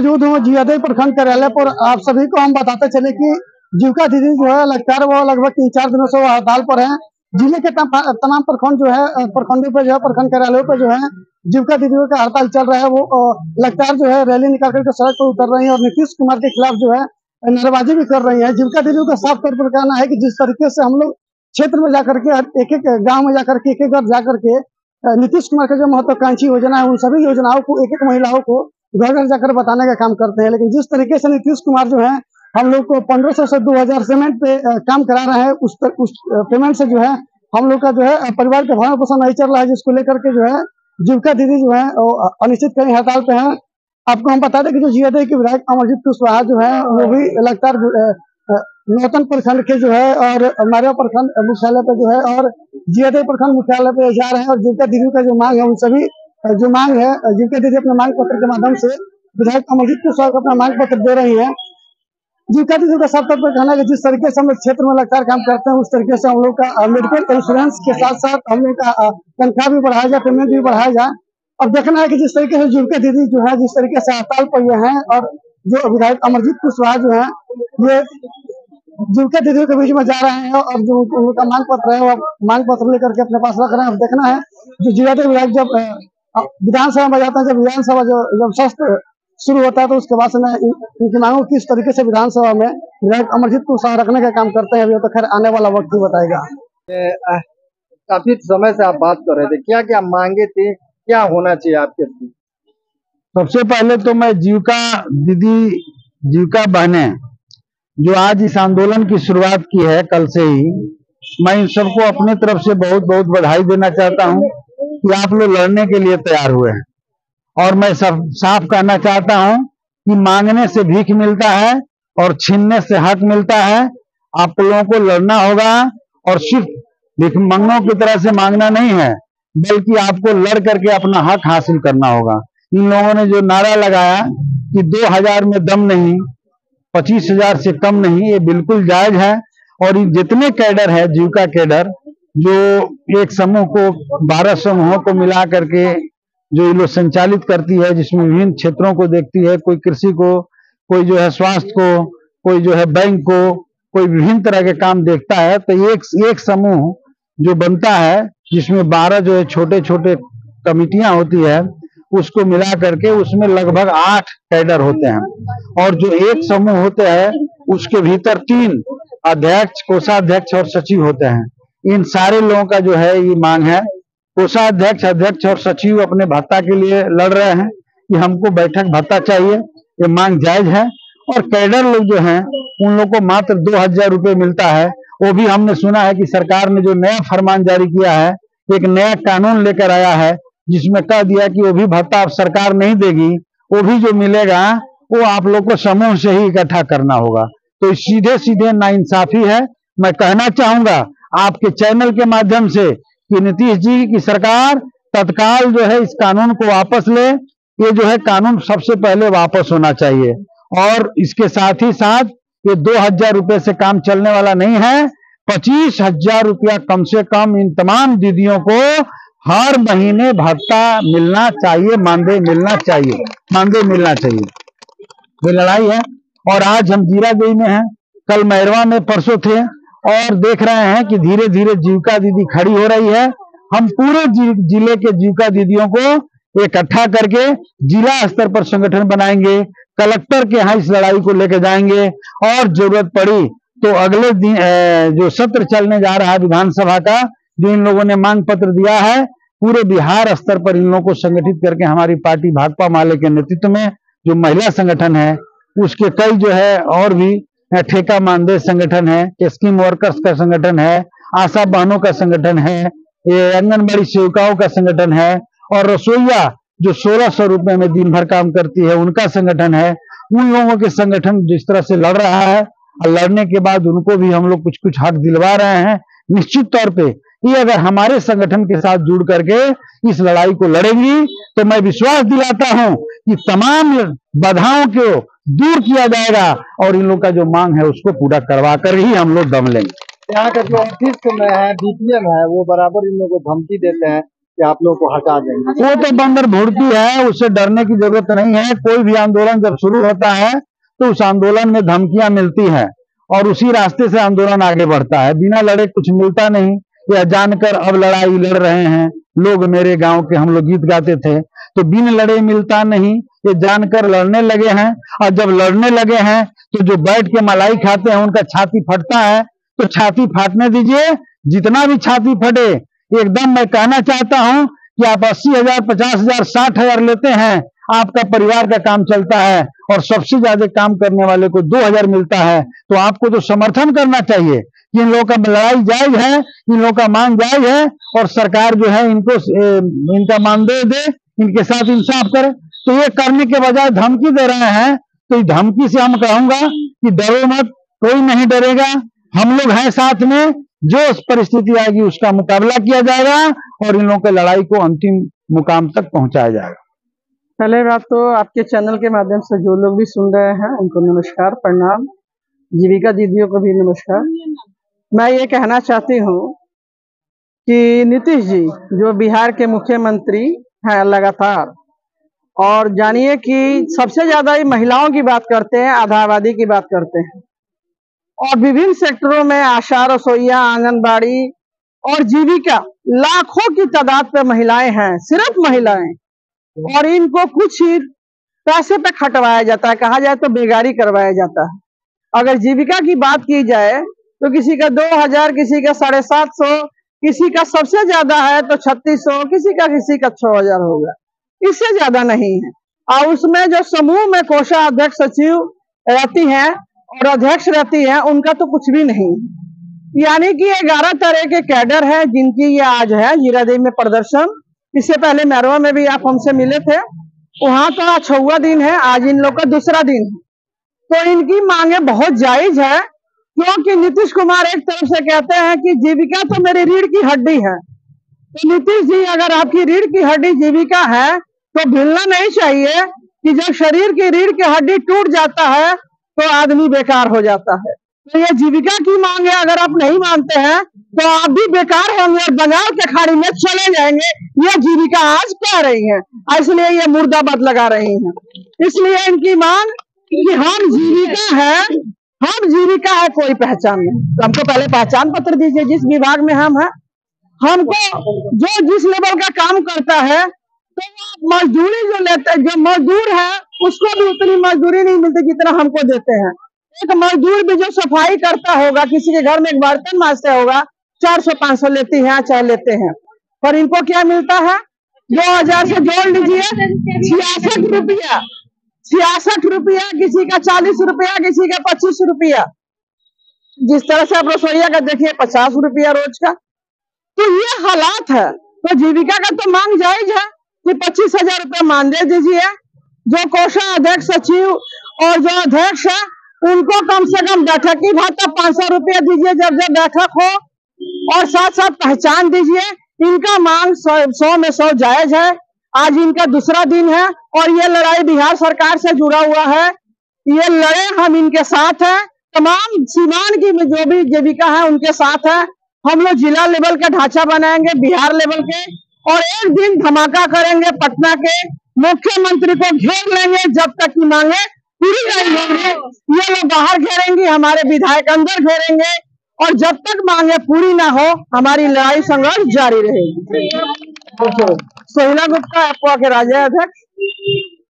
मौजूद हूँ जीआईडी प्रखंड कार्यालय पर। आप सभी को हम बताते चले कि जीविका दीदी जो है लगातार वो लगभग 3-4 दिनों से वो हड़ताल पर है। जिले के तमाम प्रखंड जो है प्रखंडों पे जो है प्रखंड कार्यालयों पे जो है जीविका दीदियों का हड़ताल चल रहा है। वो लगातार जो है रैली निकाल करके सड़क पर उतर रही है और नीतीश कुमार के खिलाफ जो है नारेबाजी भी कर रही है। जीविका दीदियों का साफ तौर पर कहना है कि जिस तरीके से हम लोग क्षेत्र में जाकर के एक एक गाँव में जाकर के एक एक घर जाकर के नीतीश कुमार का जो महत्वाकांक्षी योजना है उन सभी योजनाओं को एक एक महिलाओं को घर घर जाकर बताने का काम करते हैं। लेकिन जिस तरीके से नीतीश कुमार जो है हम लोग को 1500 से 2000 सीमेंट पे काम करा रहे हैं, उस पेमेंट से जो है हम लोग का जो है परिवार का भरण पोषण नहीं चल रहा है, जिसको लेकर के जो है जीविका दीदी जो है अनिश्चितकालीन हड़ताल पे है। आपको हम बता दें कि जो जीआईडी के विधायक अमरजीत कुशवाहा जो है वो भी लगातार नौतन प्रखंड के जो है और मारिया प्रखंड मुख्यालय पे जो है और जीआईडी प्रखंड मुख्यालय पे जा रहे हैं और जीविका दीदी का जो मांग है उन सभी जो मांग है जीविका दीदी अपने मांग पत्र के माध्यम से विधायक अमरजीत कुशवाहा को अपना मांग पत्र दे रही है। जीविका दीदी का साफ तौर पर कहना है कि जिस तरीके से हम लोग क्षेत्र में लगातार काम करते हैं उस तरीके से हम लोग का मेडिकल इंश्योरेंस के साथ साथ हम लोग का तनख्वाह भी बढ़ाया जाए, पेमेंट भी बढ़ाया जाए। अब देखना है कि जिस तरीके से जीविका दीदी जो है जिस तरीके से हड़ताल पर ये है और जो विधायक अमरजीत कुशवाहा जो है ये जीविका दीदी के बीच में जा रहे हैं और जो उनका मांग पत्र है वो मांग पत्र लेकर के अपने पास रख रहे हैं। अब देखना है जो जीआईडी विधायक जब विधानसभा में जाता है, जब विधानसभा जब सत्र शुरू होता है तो उसके बाद से इनकी मांगों किस तरीके से विधानसभा में विधायक अमरजीत कुशवाहा रखने का काम करते हैं अभी तो खैर आने वाला वक्त ही बताएगा। काफी समय से आप बात कर रहे थे, क्या क्या मांगे थे, क्या होना चाहिए आपके? सबसे पहले तो मैं जीविका दीदी जीविका बहने जो आज इस आंदोलन की शुरुआत की है कल से ही, मैं इन सबको अपने तरफ से बहुत बहुत बधाई देना चाहता हूं कि आप लोग लड़ने के लिए तैयार हुए हैं। और मैं सब साफ कहना चाहता हूं कि मांगने से भीख मिलता है और छीनने से हक मिलता है। आप लोगों को लड़ना होगा और सिर्फ भिखमंगों की तरह से मांगना नहीं है, बल्कि आपको लड़ करके अपना हक हासिल करना होगा। इन लोगों ने जो नारा लगाया कि 2000 में दम नहीं, 25,000 से कम नहीं, ये बिल्कुल जायज है। और जितने कैडर है जीविका कैडर जो एक समूह को 12 समूहों को मिला करके जो ये लोग संचालित करती है, जिसमें विभिन्न क्षेत्रों को देखती है, कोई कृषि को, कोई जो है स्वास्थ्य को, कोई जो है बैंक को, कोई विभिन्न तरह के काम देखता है। तो एक समूह जो बनता है जिसमें 12 जो है छोटे छोटे कमिटियां होती है, उसको मिला करके उसमें लगभग 8 कैडर होते हैं। और जो एक समूह होते हैं उसके भीतर 3 अध्यक्ष, कोषाध्यक्ष और सचिव होते हैं। इन सारे लोगों का जो है ये मांग है। कोषाध्यक्ष, अध्यक्ष और सचिव अपने भत्ता के लिए लड़ रहे हैं कि हमको बैठक भत्ता चाहिए, ये मांग जायज है। और कैडर लोग जो हैं उन लोग को मात्र 2000 रुपये मिलता है। वो भी हमने सुना है कि सरकार ने जो नया फरमान जारी किया है, एक नया कानून लेकर आया है जिसमें कह दिया कि वो भी भत्ता अब सरकार नहीं देगी, वो भी जो मिलेगा वो आप लोग को समूह से ही इकट्ठा करना होगा। तो सीधे सीधे नाइंसाफी है। मैं कहना चाहूंगा आपके चैनल के माध्यम से कि नीतीश जी की सरकार तत्काल जो है इस कानून को वापस ले। ये जो है कानून सबसे पहले वापस होना चाहिए। और इसके साथ ही साथ ये 2000 रुपये से काम चलने वाला नहीं है। 25,000 रुपया कम से कम इन तमाम दीदियों को हर महीने भत्ता मिलना चाहिए, मानदेय मिलना चाहिए, मानदेय मिलना चाहिए। ये लड़ाई है। और आज हम जीरादेई में हैं, कल मैरवा में परसों थे और देख रहे हैं कि धीरे धीरे जीविका दीदी खड़ी हो रही है। हम पूरे जिले के जीविका दीदियों को इकट्ठा करके जिला स्तर पर संगठन बनाएंगे, कलेक्टर के यहाँ इस लड़ाई को लेकर जाएंगे और जरूरत पड़ी तो अगले दिन जो सत्र चलने जा रहा है विधानसभा का, जो इन लोगों ने मांग पत्र दिया है, पूरे बिहार स्तर पर इन लोगों को संगठित करके हमारी पार्टी भाकपा माले के नेतृत्व में जो महिला संगठन है, उसके कई जो है और भी ठेका मानदेय संगठन है, स्कीम वर्कर्स का संगठन है, आशा बहनों का संगठन है, ये आंगनबाड़ी सेविकाओं का संगठन है और रसोईया जो 1600 रुपए में दिन भर काम करती है उनका संगठन है। उन लोगों के संगठन जिस तरह से लड़ रहा है और लड़ने के बाद उनको भी हम लोग कुछ कुछ हक दिलवा रहे हैं। निश्चित तौर पे ये अगर हमारे संगठन के साथ जुड़ करके इस लड़ाई को लड़ेंगी तो मैं विश्वास दिलाता हूं कि तमाम बाधाओं को दूर किया जाएगा और इन लोग का जो मांग है उसको पूरा करवा कर ही हम लोग दम लेंगे। यहाँ का जो ऑफिस में है, डीपीएम है, वो बराबर इन लोगों को धमकी देते हैं कि आप लोगों को हटा देंगे? वो तो बंदर भुड़की है, उससे डरने की जरूरत नहीं है। कोई भी आंदोलन जब शुरू होता है तो उस आंदोलन में धमकियां मिलती है और उसी रास्ते से आंदोलन आगे बढ़ता है। बिना लड़े कुछ मिलता नहीं। यह जानकर अब लड़ाई लड़ रहे हैं लोग, मेरे गांव के हम लोग गीत गाते थे, तो बिन लड़े मिलता नहीं, ये जानकर लड़ने लगे हैं। और जब लड़ने लगे हैं तो जो बैठ के मलाई खाते हैं उनका छाती फटता है, तो छाती फाटने दीजिए, जितना भी छाती फटे। एकदम मैं कहना चाहता हूं कि आप 80,000, 50,000, 60,000 लेते हैं, आपका परिवार का काम चलता है, और सबसे ज्यादा काम करने वाले को 2,000 मिलता है, तो आपको तो समर्थन करना चाहिए कि इन लोगों का लड़ाई जायज है, इन लोगों का मांग जायज है, और सरकार जो है इनको इनका मानदेय दे, इनके साथ इंसाफ करे। तो ये करने के बजाय धमकी दे रहे हैं, तो इस धमकी से हम कहूंगा कि डरो मत, कोई नहीं डरेगा, हम लोग हैं साथ में। जो परिस्थिति आएगी उसका मुकाबला किया जाएगा और इन लोगों की लड़ाई को अंतिम मुकाम तक पहुंचाया जाएगा। पहले बात तो आपके चैनल के माध्यम से जो लोग भी सुन रहे हैं उनको नमस्कार, प्रणाम। जीविका दीदियों को भी नमस्कार। मैं ये कहना चाहती हूँ कि नीतीश जी जो बिहार के मुख्यमंत्री हैं लगातार, और जानिए कि सबसे ज्यादा ही महिलाओं की बात करते हैं, आधा आबादी की बात करते हैं, और विभिन्न सेक्टरों में आशा, रसोईया, आंगनबाड़ी और जीविका, लाखों की तादाद पे महिलाएं हैं, सिर्फ महिलाएं, और इनको कुछ ही पैसे पे खटवाया जाता है, कहा जाए तो बेगारी करवाया जाता है। अगर जीविका की बात की जाए तो किसी का 2,000, किसी का 750, किसी का सबसे ज्यादा है तो 3600, किसी का 6,000 होगा, इससे ज्यादा नहीं है। और उसमें जो समूह में कोषाध्यक्ष, सचिव रहती हैं और अध्यक्ष रहती हैं, उनका तो कुछ भी नहीं। यानी कि 11 तरह के कैडर हैं जिनकी ये आज है जीरादेवी में प्रदर्शन। इससे पहले मैरवा में भी आप हमसे मिले थे, वहां तो आज 6वां दिन है, आज इन लोग का दूसरा दिन है। तो इनकी मांगे बहुत जायज है, क्योंकि नीतीश कुमार एक तरफ से कहते हैं कि जीविका तो मेरी रीढ़ की हड्डी है। तो नीतीश जी, अगर आपकी रीढ़ की हड्डी जीविका है तो भूलना नहीं चाहिए कि जब शरीर की रीढ़ की हड्डी टूट जाता है तो आदमी बेकार हो जाता है। तो ये जीविका की मांग है, अगर आप नहीं मानते हैं तो आप भी बेकार होंगे और बंगाल के खाड़ी में चले जाएंगे। ये जीविका आज कह रही है, इसलिए ये मुर्दाबाद लगा रही है। इसलिए इनकी मांग कि हम जीविका है, हम जीविका है, कोई पहचान नहीं। तो हमको पहले पहचान पत्र दीजिए, जिस विभाग में हम हैं। हमको जो जिस लेवल का काम करता है तो मजदूरी जो लेते हैं, जो मजदूर है उसको भी उतनी मजदूरी नहीं मिलती जितना हमको देते हैं। एक मजदूर भी जो सफाई करता होगा, किसी के घर में एक बर्तन मांजता होगा, 400-500 लेती है, चाहे लेते हैं, पर इनको क्या मिलता है? 2,000 से जोड़ लीजिए, 66 रुपया, 66 रुपया, किसी का 40 रुपया, किसी का 25 रुपया। जिस तरह से आप रसोईया का देखिए 50 रुपया रोज का। तो ये हालात है। तो जीविका का तो मांग जायज है कि 25,000 रुपया मानदेय दीजिए। जो कोषाध्यक्ष, सचिव और जो अध्यक्ष है उनको कम से कम बैठक की भत्ता 500 रुपया दीजिए जब जब बैठक हो, और साथ साथ पहचान दीजिए। इनका मांग 100 में 100 जायज है। आज इनका दूसरा दिन है और ये लड़ाई बिहार सरकार से जुड़ा हुआ है। ये लड़े, हम इनके साथ हैं। तमाम सीमान की जो भी जीविका है उनके साथ है। हम लोग जिला लेवल का ढांचा बनाएंगे, बिहार लेवल के, और एक दिन धमाका करेंगे। पटना के मुख्यमंत्री को घेर लेंगे जब तक की मांगे पूरी नहीं होंगे। ये लोग बाहर घेरेंगे, हमारे विधायक अंदर घेरेंगे, और जब तक मांगे पूरी ना हो हमारी लड़ाई संघर्ष जारी रहेगी। सोहिना गुप्ता, आपको के राज्य अध्यक्ष।